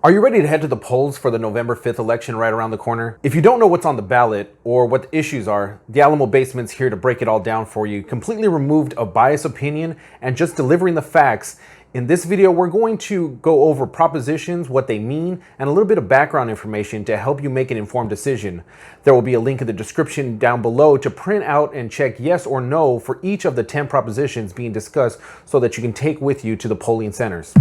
Are you ready to head to the polls for the November 5th election right around the corner? If you don't know what's on the ballot or what the issues are, the Alamo Basement's here to break it all down for you, completely removed of biased opinion and just delivering the facts. In this video, we're going to go over propositions, what they mean, and a little bit of background information to help you make an informed decision. There will be a link in the description down below to print out and check yes or no for each of the 10 propositions being discussed so that you can take with you to the polling centers.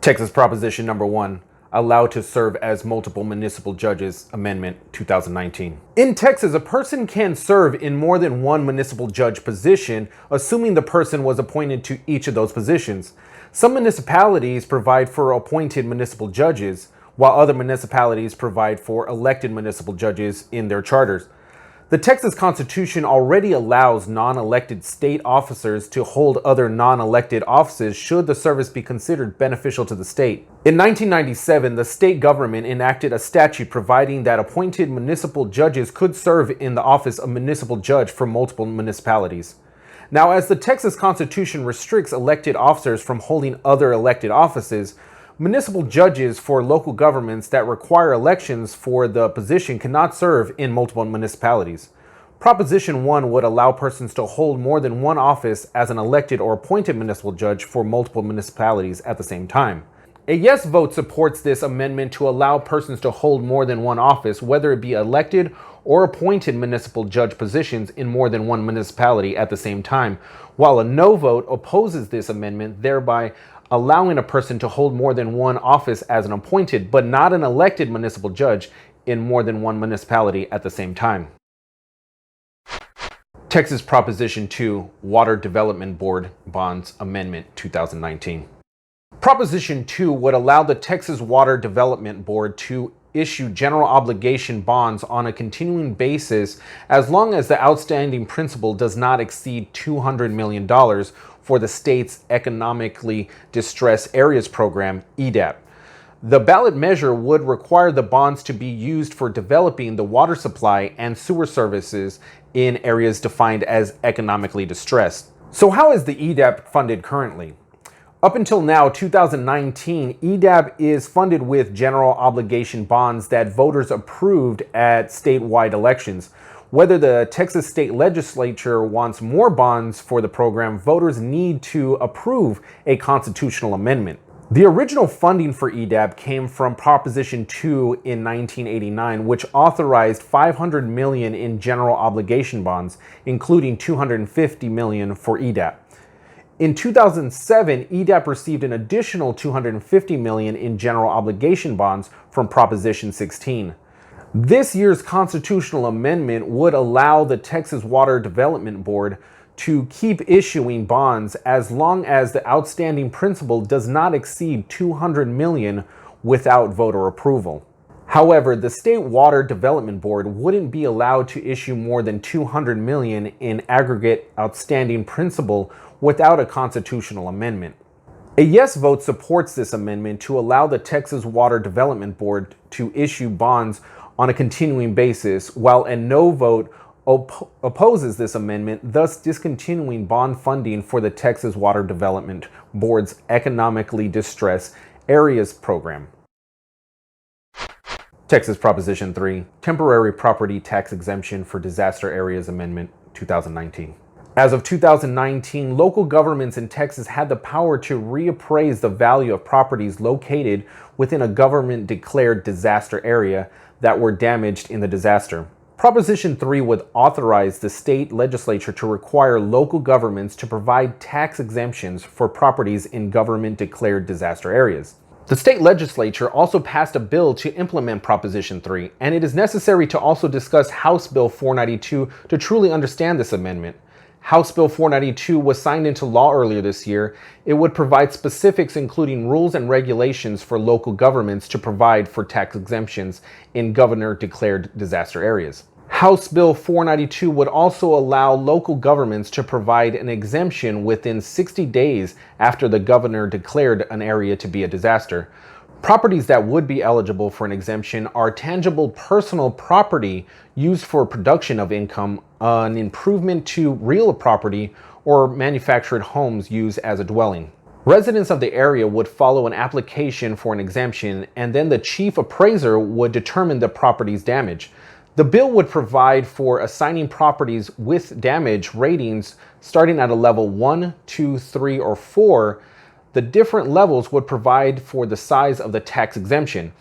Texas Proposition Number 1, allowed to serve as multiple municipal judges, Amendment 2019. In Texas, a person can serve in more than one municipal judge position, assuming the person was appointed to each of those positions. Some municipalities provide for appointed municipal judges, while other municipalities provide for elected municipal judges in their charters. The Texas Constitution already allows non-elected state officers to hold other non-elected offices should the service be considered beneficial to the state. In 1997, the state government enacted a statute providing that appointed municipal judges could serve in the office of municipal judge for multiple municipalities. Now, as the Texas Constitution restricts elected officers from holding other elected offices, municipal judges for local governments that require elections for the position cannot serve in multiple municipalities. Proposition 1 would allow persons to hold more than one office as an elected or appointed municipal judge for multiple municipalities at the same time. A yes vote supports this amendment to allow persons to hold more than one office, whether it be elected or appointed municipal judge positions in more than one municipality at the same time, while a no vote opposes this amendment, thereby allowing a person to hold more than one office as an appointed but not an elected municipal judge in more than one municipality at the same time. Texas Proposition 2, Water Development Board Bonds Amendment 2019. Proposition 2 would allow the Texas Water Development Board to issue general obligation bonds on a continuing basis as long as the outstanding principal does not exceed $200 million for the state's Economically Distressed Areas Program, EDAP. The ballot measure would require the bonds to be used for developing the water supply and sewer services in areas defined as economically distressed. So how is the EDAP funded currently? Up until now, 2019, EDAP is funded with general obligation bonds that voters approved at statewide elections. Whether the Texas state legislature wants more bonds for the program, voters need to approve a constitutional amendment. The original funding for EDAP came from Proposition 2 in 1989, which authorized $500 million in general obligation bonds, including $250 million for EDAP. In 2007, EDAP received an additional $250 million in general obligation bonds from Proposition 16. This year's constitutional amendment would allow the Texas Water Development Board to keep issuing bonds as long as the outstanding principal does not exceed $200 million without voter approval. However, the State Water Development Board wouldn't be allowed to issue more than $200 million in aggregate outstanding principal without a constitutional amendment. A yes vote supports this amendment to allow the Texas Water Development Board to issue bonds on a continuing basis, while a no vote opposes this amendment, thus discontinuing bond funding for the Texas Water Development Board's Economically Distressed Areas Program. Texas Proposition 3, Temporary Property Tax Exemption for Disaster Areas Amendment 2019. As of 2019, local governments in Texas had the power to reappraise the value of properties located within a government-declared disaster area that were damaged in the disaster. Proposition 3 would authorize the state legislature to require local governments to provide tax exemptions for properties in government-declared disaster areas. The state legislature also passed a bill to implement Proposition 3, and it is necessary to also discuss House Bill 492 to truly understand this amendment. House Bill 492 was signed into law earlier this year. It would provide specifics including rules and regulations for local governments to provide for tax exemptions in governor-declared disaster areas. House Bill 492 would also allow local governments to provide an exemption within 60 days after the governor declared an area to be a disaster. Properties that would be eligible for an exemption are tangible personal property used for production of income, an improvement to real property, or manufactured homes used as a dwelling. Residents of the area would follow an application for an exemption, and then the chief appraiser would determine the property's damage. The bill would provide for assigning properties with damage ratings starting at a level 1, 2, 3, or 4. The different levels would provide for the size of the tax exemption.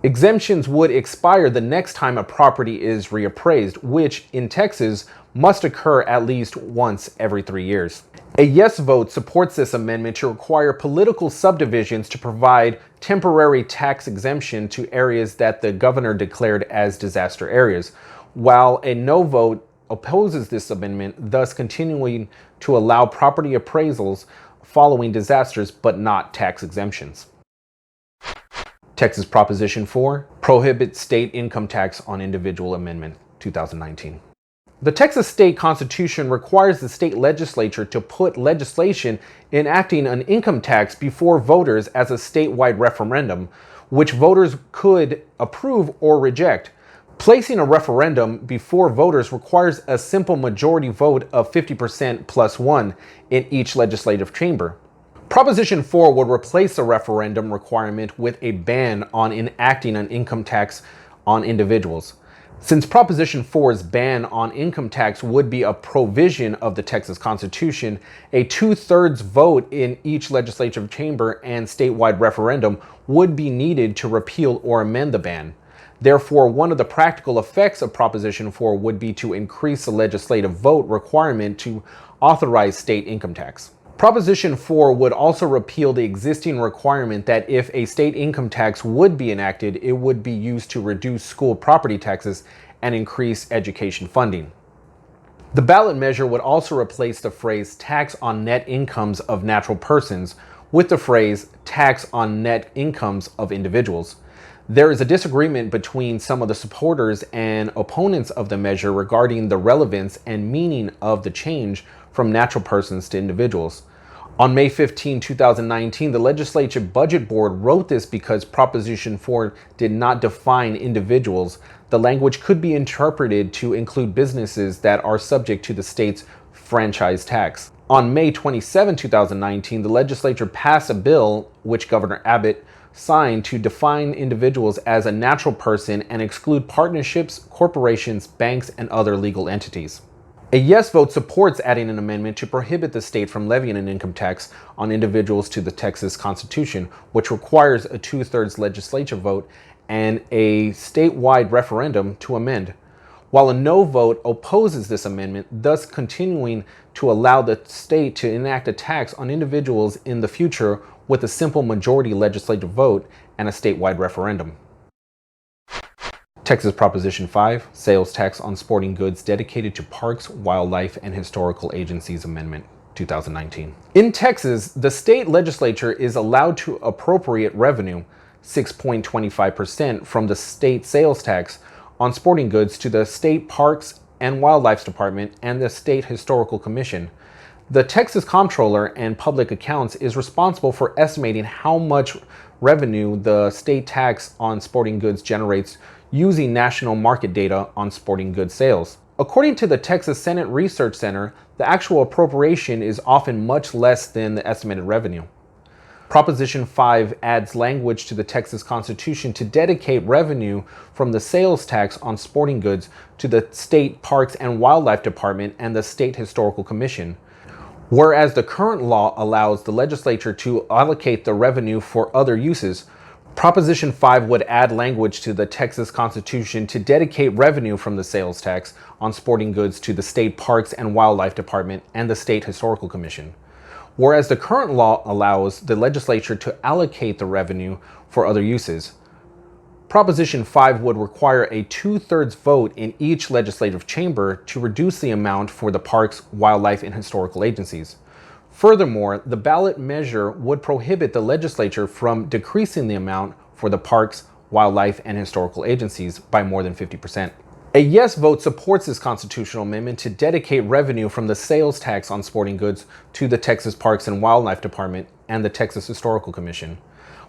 Exemptions would expire the next time a property is reappraised, which in Texas must occur at least once every 3 years. A yes vote supports this amendment to require political subdivisions to provide temporary tax exemption to areas that the governor declared as disaster areas, while a no vote opposes this amendment, thus continuing to allow property appraisals following disasters but not tax exemptions. Texas Proposition 4 prohibits state income tax on individual amendment 2019. The Texas state constitution requires the state legislature to put legislation enacting an income tax before voters as a statewide referendum, which voters could approve or reject. Placing a referendum before voters requires a simple majority vote of 50% plus 1 in each legislative chamber. Proposition 4 would replace the referendum requirement with a ban on enacting an income tax on individuals. Since Proposition 4's ban on income tax would be a provision of the Texas Constitution, a 2/3 vote in each legislative chamber and statewide referendum would be needed to repeal or amend the ban. Therefore, one of the practical effects of Proposition 4 would be to increase the legislative vote requirement to authorize state income tax. Proposition 4 would also repeal the existing requirement that if a state income tax would be enacted, it would be used to reduce school property taxes and increase education funding. The ballot measure would also replace the phrase tax on net incomes of natural persons with the phrase tax on net incomes of individuals. There is a disagreement between some of the supporters and opponents of the measure regarding the relevance and meaning of the change from natural persons to individuals. On May 15, 2019, the Legislature Budget Board wrote this because Proposition 4 did not define individuals. The language could be interpreted to include businesses that are subject to the state's franchise tax. On May 27, 2019, the legislature passed a bill which Governor Abbott signed to define individuals as a natural person and exclude partnerships, corporations, banks, and other legal entities. A yes vote supports adding an amendment to prohibit the state from levying an income tax on individuals to the Texas Constitution, which requires a 2/3 legislature vote and a statewide referendum to amend. While a no vote opposes this amendment, thus continuing to allow the state to enact a tax on individuals in the future with a simple majority legislative vote and a statewide referendum. Texas Proposition 5, Sales Tax on Sporting Goods Dedicated to Parks, Wildlife, and Historical Agencies Amendment 2019. In Texas, the state legislature is allowed to appropriate revenue, 6.25%, from the state sales tax on sporting goods to the State Parks and Wildlife Department and the State Historical Commission. The Texas Comptroller and Public Accounts is responsible for estimating how much revenue the state tax on sporting goods generates using national market data on sporting goods sales. According to the Texas Senate Research Center, the actual appropriation is often much less than the estimated revenue. Proposition 5 adds language to the Texas Constitution to dedicate revenue from the sales tax on sporting goods to the State Parks and Wildlife Department and the State Historical Commission. Whereas the current law allows the legislature to allocate the revenue for other uses, Proposition 5 would add language to the Texas Constitution to dedicate revenue from the sales tax on sporting goods to the State Parks and Wildlife Department and the State Historical Commission. Whereas the current law allows the legislature to allocate the revenue for other uses, Proposition 5 would require a 2/3 vote in each legislative chamber to reduce the amount for the parks, wildlife, and historical agencies. Furthermore, the ballot measure would prohibit the legislature from decreasing the amount for the parks, wildlife, and historical agencies by more than 50%. A yes vote supports this constitutional amendment to dedicate revenue from the sales tax on sporting goods to the Texas Parks and Wildlife Department and the Texas Historical Commission,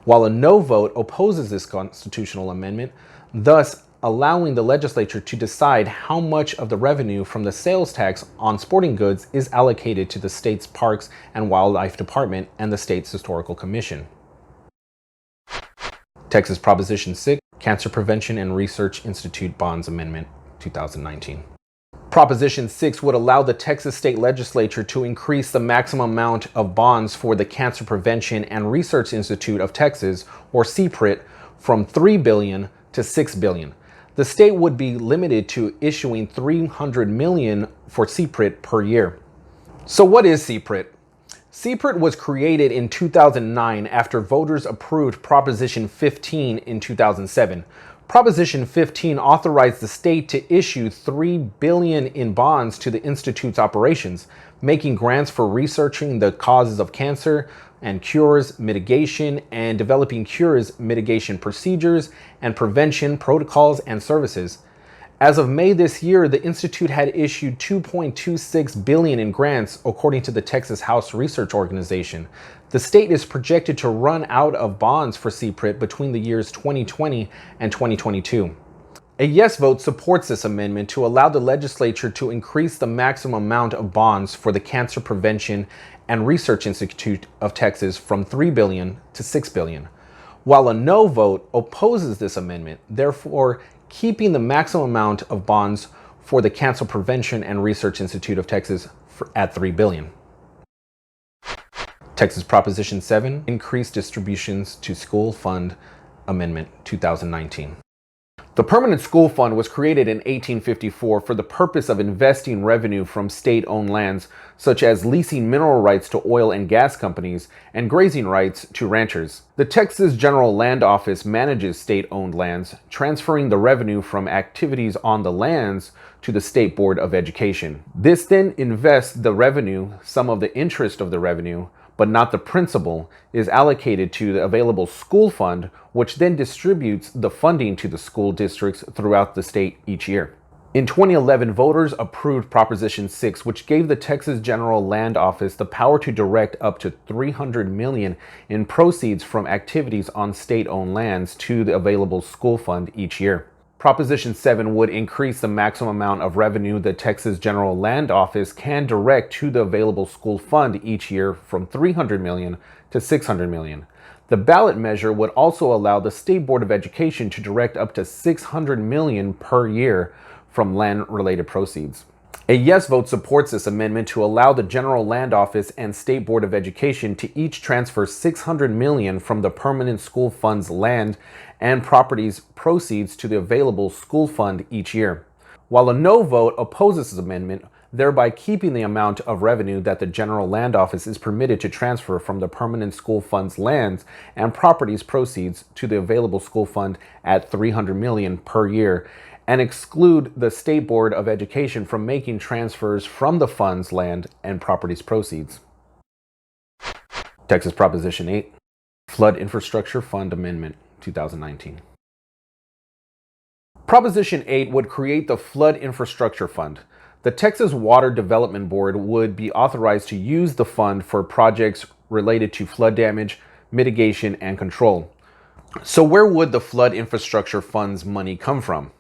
while a no vote opposes this constitutional amendment, thus allowing the legislature to decide how much of the revenue from the sales tax on sporting goods is allocated to the state's Parks and Wildlife Department and the state's Historical Commission. Texas Proposition 6, Cancer Prevention and Research Institute Bonds Amendment, 2019. Proposition 6 would allow the Texas State Legislature to increase the maximum amount of bonds for the Cancer Prevention and Research Institute of Texas, or CPRIT, from $3 billion to $6 billion. The state would be limited to issuing $300 million for CPRIT per year. So what is CPRIT? CPRIT was created in 2009 after voters approved Proposition 15 in 2007. Proposition 15 authorized the state to issue $3 billion in bonds to the Institute's operations, making grants for researching the causes of cancer and cures mitigation and developing cures mitigation procedures and prevention protocols and services. As of May this year, the Institute had issued $2.26 billion in grants, according to the Texas House Research Organization. The state is projected to run out of bonds for CPRIT between the years 2020 and 2022. A yes vote supports this amendment to allow the legislature to increase the maximum amount of bonds for the Cancer Prevention and Research Institute of Texas from $3 billion to $6 billion, while a no vote opposes this amendment, therefore keeping the maximum amount of bonds for the Cancer Prevention and Research Institute of Texas at $3 billion. Texas Proposition 7, Increased Distributions to School Fund Amendment, 2019. The Permanent School Fund was created in 1854 for the purpose of investing revenue from state-owned lands, such as leasing mineral rights to oil and gas companies and grazing rights to ranchers. The Texas General Land Office manages state-owned lands, transferring the revenue from activities on the lands to the State Board of Education. This then invests the revenue, some of the interest of the revenue, but not the principal, is allocated to the available school fund, which then distributes the funding to the school districts throughout the state each year. In 2011, voters approved Proposition 6, which gave the Texas General Land Office the power to direct up to $300 million in proceeds from activities on state-owned lands to the available school fund each year. Proposition 7 would increase the maximum amount of revenue the Texas General Land Office can direct to the available school fund each year from $300 million to $600 million. The ballot measure would also allow the State Board of Education to direct up to $600 million per year from land-related proceeds. A yes vote supports this amendment to allow the General Land Office and State Board of Education to each transfer $600 million from the Permanent School Fund's land and properties proceeds to the available school fund each year, while a no vote opposes this amendment, thereby keeping the amount of revenue that the General Land Office is permitted to transfer from the Permanent School Fund's lands and properties proceeds to the available school fund at $300 million per year, and exclude the State Board of Education from making transfers from the fund's land and properties proceeds. Texas Proposition 8, Flood Infrastructure Fund Amendment, 2019. Proposition 8 would create the Flood Infrastructure Fund. The Texas Water Development Board would be authorized to use the fund for projects related to flood damage, mitigation, and control. So where would the Flood Infrastructure Fund's money come from?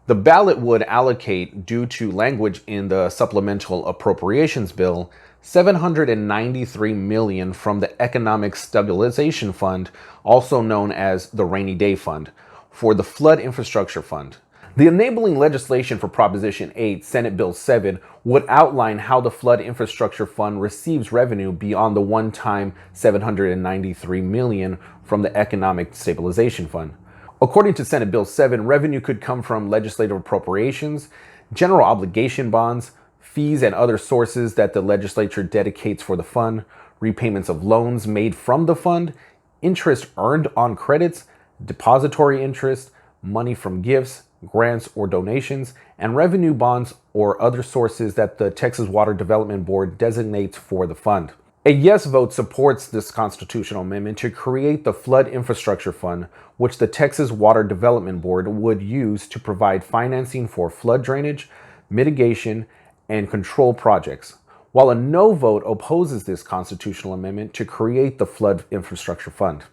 The ballot would allocate, due to language in the Supplemental Appropriations Bill, $793 million from the Economic Stabilization Fund, also known as the Rainy Day Fund, for the Flood Infrastructure Fund. The enabling legislation for Proposition 8, Senate Bill 7, would outline how the Flood Infrastructure Fund receives revenue beyond the one-time $793 million from the Economic Stabilization Fund. According to Senate Bill 7, revenue could come from legislative appropriations, general obligation bonds, fees and other sources that the legislature dedicates for the fund, repayments of loans made from the fund, interest earned on credits, depository interest, money from gifts, grants or donations, and revenue bonds or other sources that the Texas Water Development Board designates for the fund. A yes vote supports this constitutional amendment to create the Flood Infrastructure Fund, which the Texas Water Development Board would use to provide financing for flood drainage, mitigation, and control projects, while a no vote opposes this constitutional amendment to create the Flood Infrastructure Fund.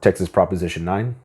Texas Proposition 9,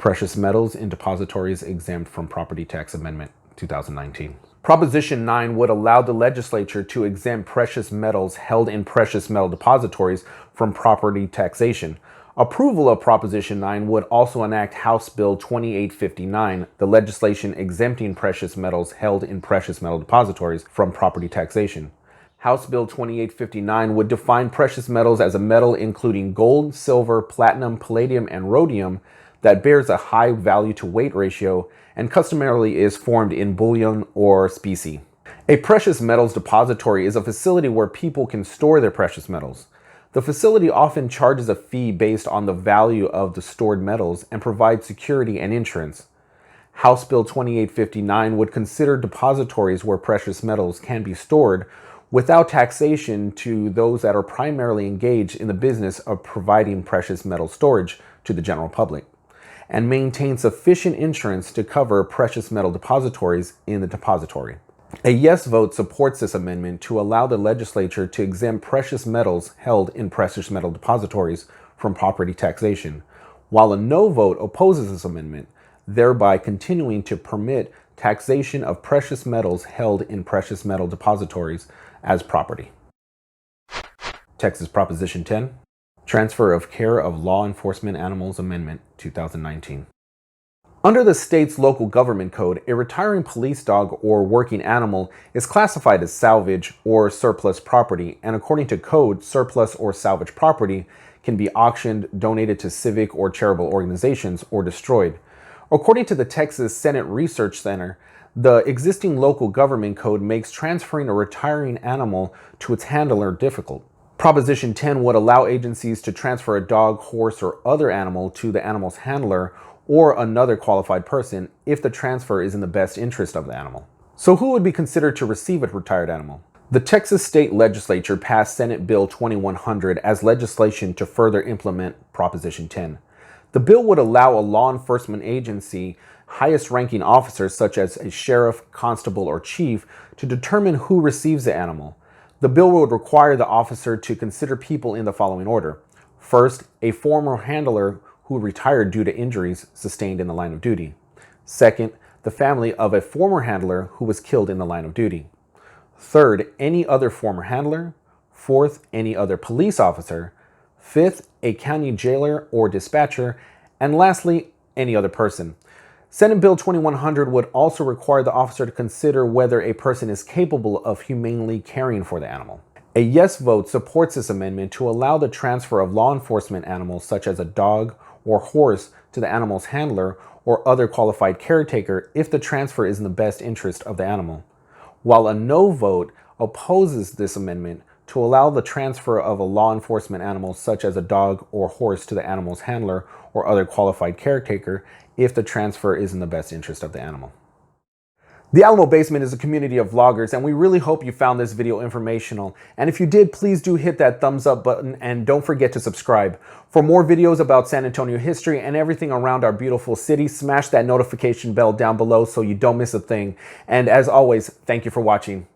Precious metals in depositories exempt from property tax amendment 2019. Proposition 9 would allow the legislature to exempt precious metals held in precious metal depositories from property taxation. Approval of Proposition 9 would also enact House Bill 2859, the legislation exempting precious metals held in precious metal depositories from property taxation. House Bill 2859 would define precious metals as a metal including gold, silver, platinum, palladium, and rhodium that bears a high value to weight ratio and customarily is formed in bullion or specie. A precious metals depository is a facility where people can store their precious metals. The facility often charges a fee based on the value of the stored metals and provides security and insurance. House Bill 2859 would consider depositories where precious metals can be stored without taxation to those that are primarily engaged in the business of providing precious metal storage to the general public, and maintain sufficient insurance to cover precious metal depositories in the depository. A yes vote supports this amendment to allow the legislature to exempt precious metals held in precious metal depositories from property taxation, while a no vote opposes this amendment, thereby continuing to permit taxation of precious metals held in precious metal depositories as property. Texas Proposition 10, Transfer of Care of Law Enforcement Animals Amendment 2019. Under the state's local government code, a retiring police dog or working animal is classified as salvage or surplus property, and according to code, surplus or salvage property can be auctioned, donated to civic or charitable organizations, or destroyed. According to the Texas Senate Research Center, the existing local government code makes transferring a retiring animal to its handler difficult. Proposition 10 would allow agencies to transfer a dog, horse, or other animal to the animal's handler or another qualified person if the transfer is in the best interest of the animal. So who would be considered to receive a retired animal? The Texas State Legislature passed Senate Bill 2100 as legislation to further implement Proposition 10. The bill would allow a law enforcement agency highest-ranking officers such as a sheriff, constable, or chief to determine who receives the animal. The bill would require the officer to consider people in the following order. First, a former handler who retired due to injuries sustained in the line of duty. Second, the family of a former handler who was killed in the line of duty. Third, any other former handler. Fourth, any other police officer. Fifth, a county jailer or dispatcher. And lastly, any other person. Senate Bill 2100 would also require the officer to consider whether a person is capable of humanely caring for the animal. A yes vote supports this amendment to allow the transfer of law enforcement animals such as a dog or horse to the animal's handler or other qualified caretaker if the transfer is in the best interest of the animal, while a no vote opposes this amendment to allow the transfer of a law enforcement animal such as a dog or horse to the animal's handler or other qualified caretaker if the transfer is in the best interest of the animal. The Alamo Basement is a community of vloggers, and we really hope you found this video informational. And if you did, please do hit that thumbs up button and don't forget to subscribe. For more videos about San Antonio history and everything around our beautiful city, smash that notification bell down below so you don't miss a thing. And as always, thank you for watching.